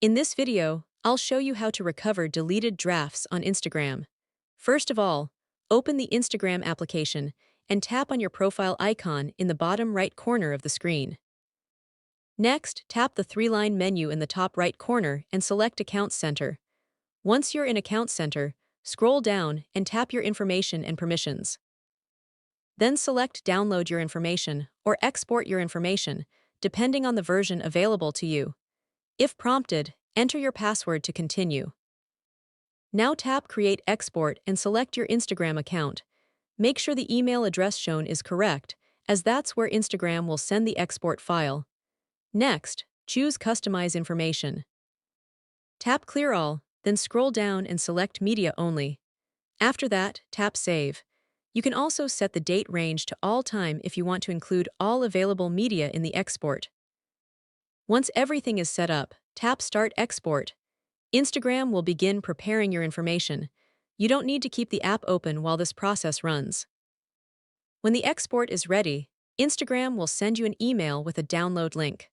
In this video, I'll show you how to recover deleted drafts on Instagram. First of all, open the Instagram application and tap on your profile icon in the bottom right corner of the screen. Next, tap the three-line menu in the top right corner and select Account Center. Once you're in Account Center, scroll down and tap your information and permissions. Then select Download your information or Export your information, depending on the version available to you. If prompted, enter your password to continue. Now tap Create Export and select your Instagram account. Make sure the email address shown is correct, as that's where Instagram will send the export file. Next, choose Customize Information. Tap Clear All, then scroll down and select Media Only. After that, tap Save. You can also set the date range to all time if you want to include all available media in the export. Once everything is set up, tap Start Export. Instagram will begin preparing your information. You don't need to keep the app open while this process runs. When the export is ready, Instagram will send you an email with a download link.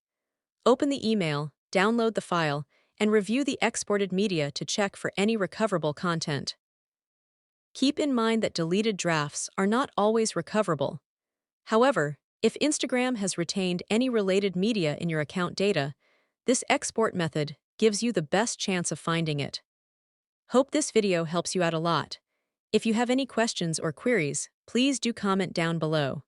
Open the email, download the file, and review the exported media to check for any recoverable content. Keep in mind that deleted drafts are not always recoverable. However, if Instagram has retained any related media in your account data, this export method gives you the best chance of finding it. Hope this video helps you out a lot. If you have any questions or queries, please do comment down below.